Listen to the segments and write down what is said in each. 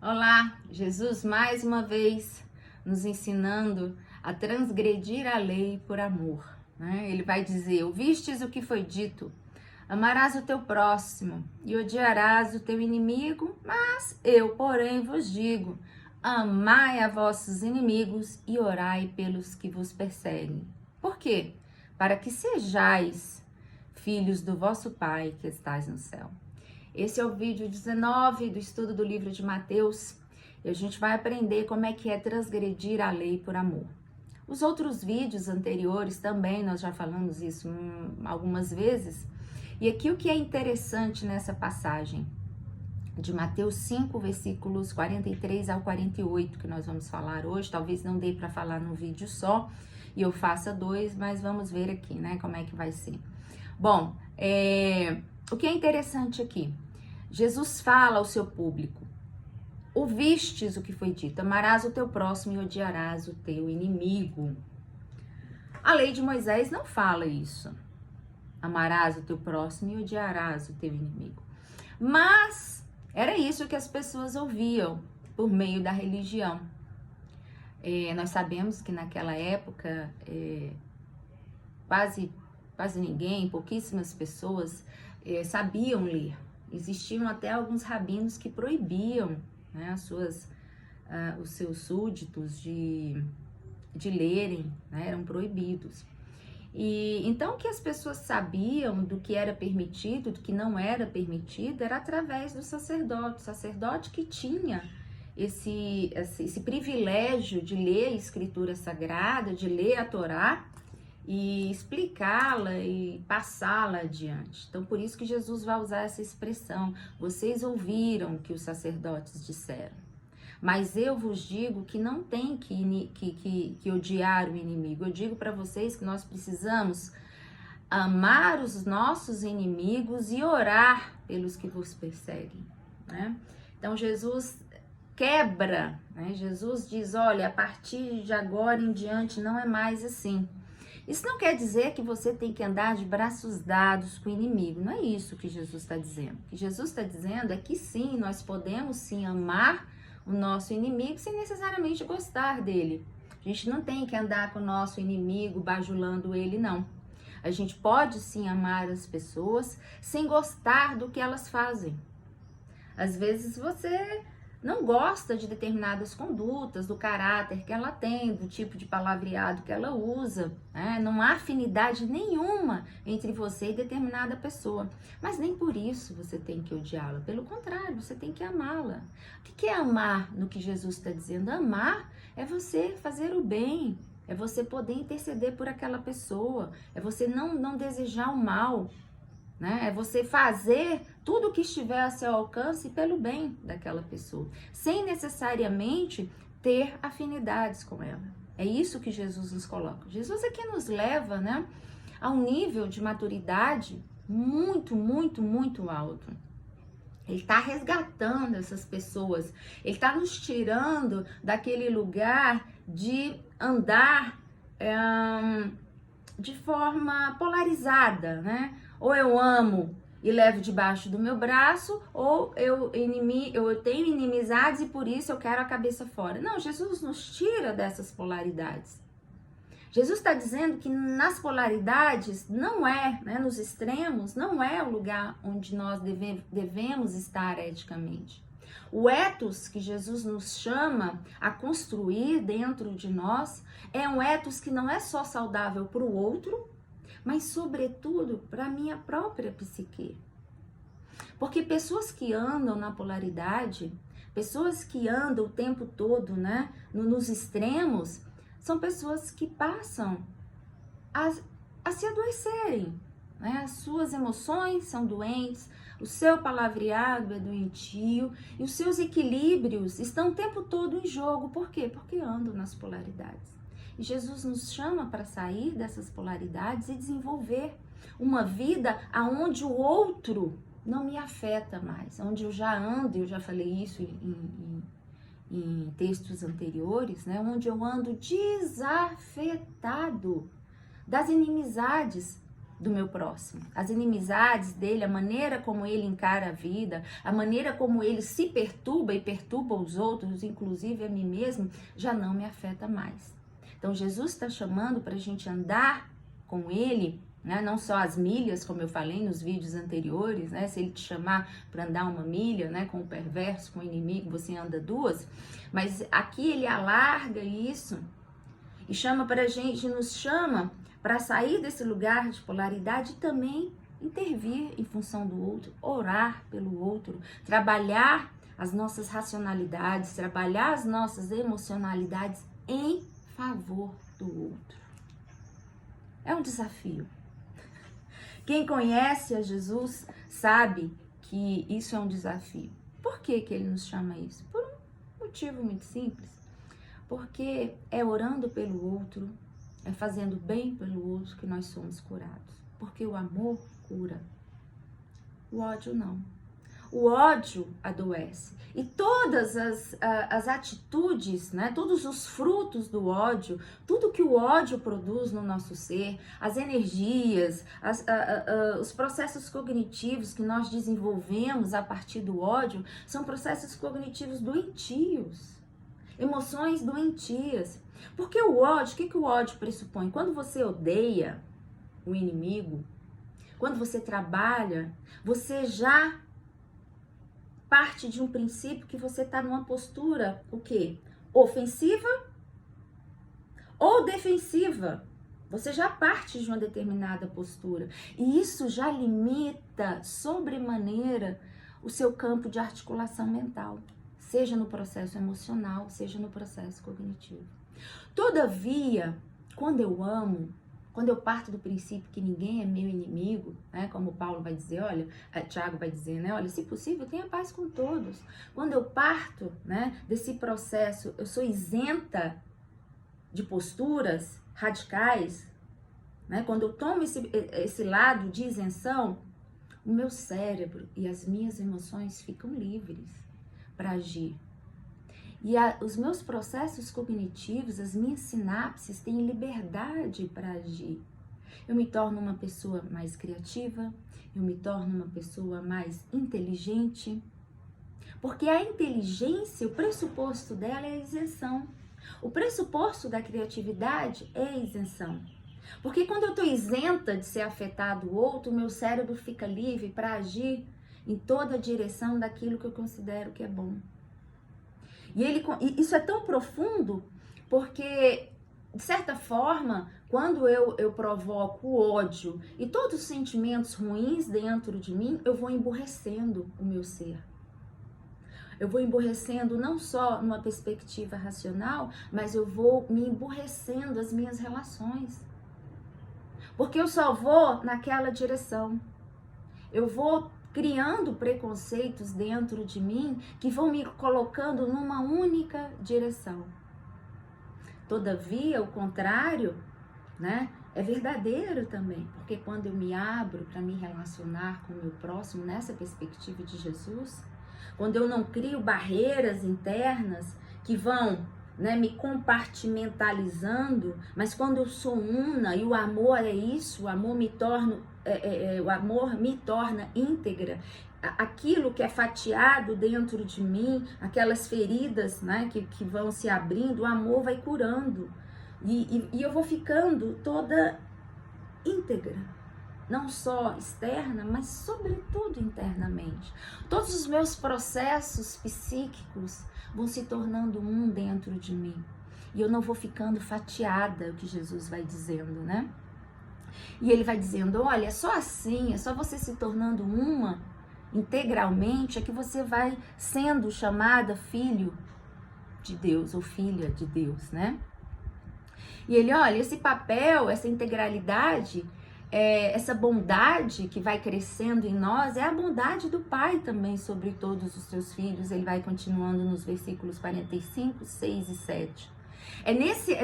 Olá, Jesus mais uma vez nos ensinando a transgredir a lei por amor, né? Ele vai dizer: ouvistes o que foi dito, amarás o teu próximo e odiarás o teu inimigo, mas eu, porém, vos digo, amai a vossos inimigos e orai pelos que vos perseguem. Por quê? Para que sejais filhos do vosso Pai que estais no céu. Esse é o vídeo 19 do estudo do livro de Mateus e a gente vai aprender como é que é transgredir a lei por amor. Os outros vídeos anteriores também nós já falamos isso algumas vezes. E aqui o que é interessante nessa passagem de Mateus 5, versículos 43 ao 48, que nós vamos falar hoje, talvez não dê para falar num vídeo só e eu faça dois, mas vamos ver aqui, né, como é que vai ser. Bom, o que é interessante aqui? Jesus fala ao seu público: ouvistes o que foi dito, amarás o teu próximo e odiarás o teu inimigo. A lei de Moisés não fala isso. Amarás o teu próximo e odiarás o teu inimigo. Mas era isso que as pessoas ouviam por meio da religião. Nós sabemos que naquela época quase ninguém, pouquíssimas pessoas sabiam ler. Existiam até alguns rabinos que proibiam, né, os seus súditos de lerem, né, eram proibidos. E então o que as pessoas sabiam do que era permitido, do que não era permitido, era através do sacerdote. O sacerdote que tinha esse privilégio de ler a Escritura Sagrada, de ler a Torá e explicá-la e passá-la adiante. Então, por isso que Jesus vai usar essa expressão: vocês ouviram o que os sacerdotes disseram, mas eu vos digo que não tem que odiar o inimigo. Eu digo para vocês que nós precisamos amar os nossos inimigos e orar pelos que vos perseguem, né? Então, Jesus quebra, né? Jesus diz: olha, a partir de agora em diante não é mais assim. Isso não quer dizer que você tem que andar de braços dados com o inimigo. Não é isso que Jesus está dizendo. O que Jesus está dizendo é que sim, nós podemos sim amar o nosso inimigo sem necessariamente gostar dele. A gente não tem que andar com o nosso inimigo bajulando ele, não. A gente pode sim amar as pessoas sem gostar do que elas fazem. Às vezes você não gosta de determinadas condutas, do caráter que ela tem, do tipo de palavreado que ela usa, né? Não há afinidade nenhuma entre você e determinada pessoa, mas nem por isso você tem que odiá-la. Pelo contrário, você tem que amá-la. O que é amar no que Jesus está dizendo? Amar é você fazer o bem, é você poder interceder por aquela pessoa, é você não desejar o mal, né? É você fazer tudo o que estiver a seu alcance pelo bem daquela pessoa, sem necessariamente ter afinidades com ela. É isso que Jesus nos coloca. Jesus é que nos leva, né, a um nível de maturidade muito, muito, muito alto. Ele está resgatando essas pessoas, ele está nos tirando daquele lugar de andar de forma polarizada, né? Ou eu amo e levo debaixo do meu braço, ou eu tenho inimizades e por isso eu quero a cabeça fora. Não, Jesus nos tira dessas polaridades. Jesus está dizendo que nas polaridades não é, né, nos extremos, não é o lugar onde nós devemos estar eticamente. O ethos que Jesus nos chama a construir dentro de nós é um ethos que não é só saudável para o outro, mas sobretudo para a minha própria psique. Porque pessoas que andam na polaridade, pessoas que andam o tempo todo, né, nos extremos, são pessoas que passam a se adoecerem, né? As suas emoções são doentes, o seu palavreado é doentio e os seus equilíbrios estão o tempo todo em jogo. Por quê? Porque andam nas polaridades. E Jesus nos chama para sair dessas polaridades e desenvolver uma vida onde o outro não me afeta mais, onde eu já ando, eu já falei isso em textos anteriores, né? Onde eu ando desafetado das inimizades, do meu próximo. As inimizades dele, a maneira como ele encara a vida, a maneira como ele se perturba e perturba os outros, inclusive a mim mesmo, já não me afeta mais. Então Jesus está chamando para a gente andar com ele, né? Não só as milhas, como eu falei nos vídeos anteriores, né? Se ele te chamar para andar uma milha, né? Com o perverso, com o inimigo, você anda 2. Mas aqui ele alarga isso e chama para a gente, nos chama para sair desse lugar de polaridade e também intervir em função do outro, orar pelo outro, trabalhar as nossas racionalidades, trabalhar as nossas emocionalidades em favor do outro. É um desafio. Quem conhece a Jesus sabe que isso é um desafio. Por que que ele nos chama isso? Por um motivo muito simples. Porque é orando pelo outro, é fazendo bem pelo outro que nós somos curados. Porque o amor cura. O ódio não. O ódio adoece. E todas as atitudes, né, todos os frutos do ódio, tudo que o ódio produz no nosso ser, as energias, os processos cognitivos que nós desenvolvemos a partir do ódio, são processos cognitivos doentios. Emoções doentias. Porque o ódio, o que o ódio pressupõe? Quando você odeia o inimigo, quando você trabalha, você já parte de um princípio que você está numa postura, o quê? Ofensiva ou defensiva. Você já parte de uma determinada postura. E isso já limita sobremaneira o seu campo de articulação mental. Seja no processo emocional, seja no processo cognitivo. Todavia, quando eu amo, quando eu parto do princípio que ninguém é meu inimigo, né, como Paulo vai dizer, olha, Tiago vai dizer, né, olha, se possível, tenha paz com todos. Quando eu parto, né, desse processo, eu sou isenta de posturas radicais, né, quando eu tomo esse lado de isenção, o meu cérebro e as minhas emoções ficam livres para agir. E os meus processos cognitivos, as minhas sinapses têm liberdade para agir. Eu me torno uma pessoa mais criativa, eu me torno uma pessoa mais inteligente, porque a inteligência, o pressuposto dela é a isenção. O pressuposto da criatividade é a isenção. Porque quando eu estou isenta de ser afetado o outro, o meu cérebro fica livre para agir em toda a direção daquilo que eu considero que é bom. E isso é tão profundo porque, de certa forma, quando eu provoco o ódio e todos os sentimentos ruins dentro de mim, eu vou emburrecendo o meu ser. Eu vou emburrecendo não só numa perspectiva racional, mas eu vou me emburrecendo as minhas relações. Porque eu só vou naquela direção. Eu vou criando preconceitos dentro de mim que vão me colocando numa única direção. Todavia, o contrário, né, é verdadeiro também, porque quando eu me abro para me relacionar com o meu próximo nessa perspectiva de Jesus, quando eu não crio barreiras internas que vão, né, me compartimentalizando, mas quando eu sou una e o amor é isso, o amor me torna íntegra, aquilo que é fatiado dentro de mim, aquelas feridas, né, que vão se abrindo, o amor vai curando e eu vou ficando toda íntegra, não só externa, mas sobretudo internamente. Todos os meus processos psíquicos vão se tornando um dentro de mim. E eu não vou ficando fatiada, o que Jesus vai dizendo, né? E ele vai dizendo, olha, é só assim, é só você se tornando uma integralmente, é que você vai sendo chamada filho de Deus ou filha de Deus, né? E ele, olha, esse papel, essa integralidade, essa bondade que vai crescendo em nós, é a bondade do Pai também sobre todos os seus filhos. Ele vai continuando nos versículos 45, 6 e 7. É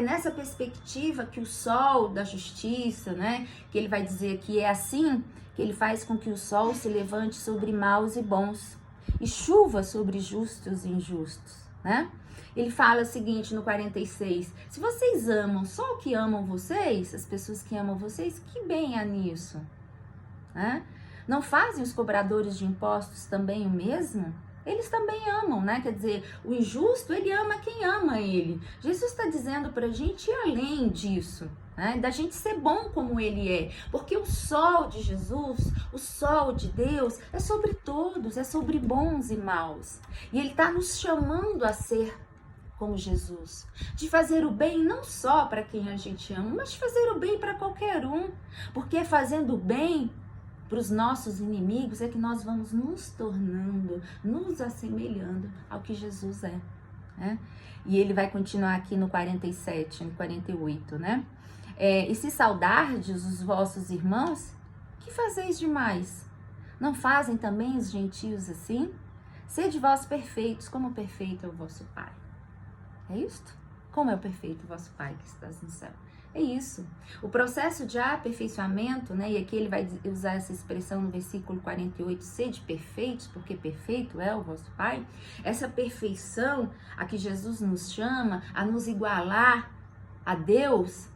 nessa perspectiva que o sol da justiça, né, que ele vai dizer que é assim que ele faz com que o sol se levante sobre maus e bons. e chuva sobre justos e injustos, né? Ele fala o seguinte no 46, se vocês amam só o que amam vocês, as pessoas que amam vocês, que bem há nisso, né? Não fazem os cobradores de impostos também o mesmo? Eles também amam, né? Quer dizer, o injusto, ele ama quem ama ele. Jesus está dizendo pra gente ir além disso, né? Da gente ser bom como ele é. Porque o sol de Jesus, o sol de Deus, é sobre todos, é sobre bons e maus. E ele está nos chamando a ser como Jesus, de fazer o bem não só para quem a gente ama, mas de fazer o bem para qualquer um. Porque é fazendo o bem para os nossos inimigos é que nós vamos nos tornando, nos assemelhando ao que Jesus é, né? E ele vai continuar aqui no 47, no 48, né? E se saudardes os vossos irmãos, que fazeis demais? Não fazem também os gentios assim? Sede vós perfeitos, como perfeito é o vosso Pai. É isto? Como é o perfeito o vosso Pai que estás no céu? É isso. O processo de aperfeiçoamento, né? E aqui ele vai usar essa expressão no versículo 48, sede perfeitos, porque perfeito é o vosso Pai. Essa perfeição a que Jesus nos chama, a nos igualar a Deus,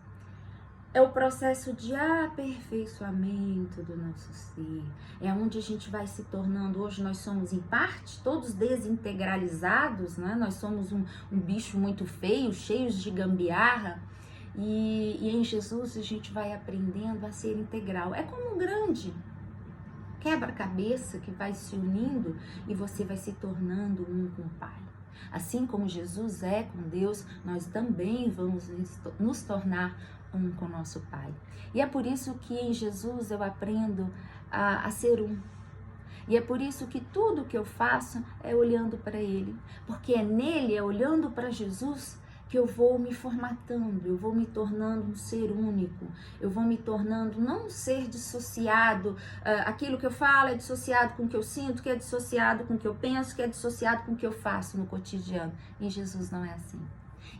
é o processo de aperfeiçoamento do nosso ser. É onde a gente vai se tornando, hoje nós somos em parte, todos desintegralizados, né? Nós somos um bicho muito feio, cheios de gambiarra. E em Jesus a gente vai aprendendo a ser integral. É como um grande quebra-cabeça que vai se unindo e você vai se tornando um com o Pai. Assim como Jesus é com Deus, nós também vamos nos tornar um com o nosso Pai. E é por isso que em Jesus eu aprendo a ser um. E é por isso que tudo que eu faço é olhando para Ele. Porque é nele, é olhando para Jesus, que eu vou me formatando, eu vou me tornando um ser único, eu vou me tornando não um ser dissociado, aquilo que eu falo é dissociado com o que eu sinto, que é dissociado com o que eu penso, que é dissociado com o que eu faço no cotidiano. Em Jesus não é assim.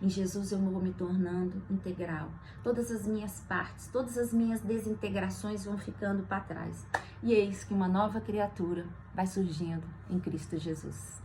Em Jesus eu vou me tornando integral. Todas as minhas partes, todas as minhas desintegrações vão ficando para trás. E eis que uma nova criatura vai surgindo em Cristo Jesus.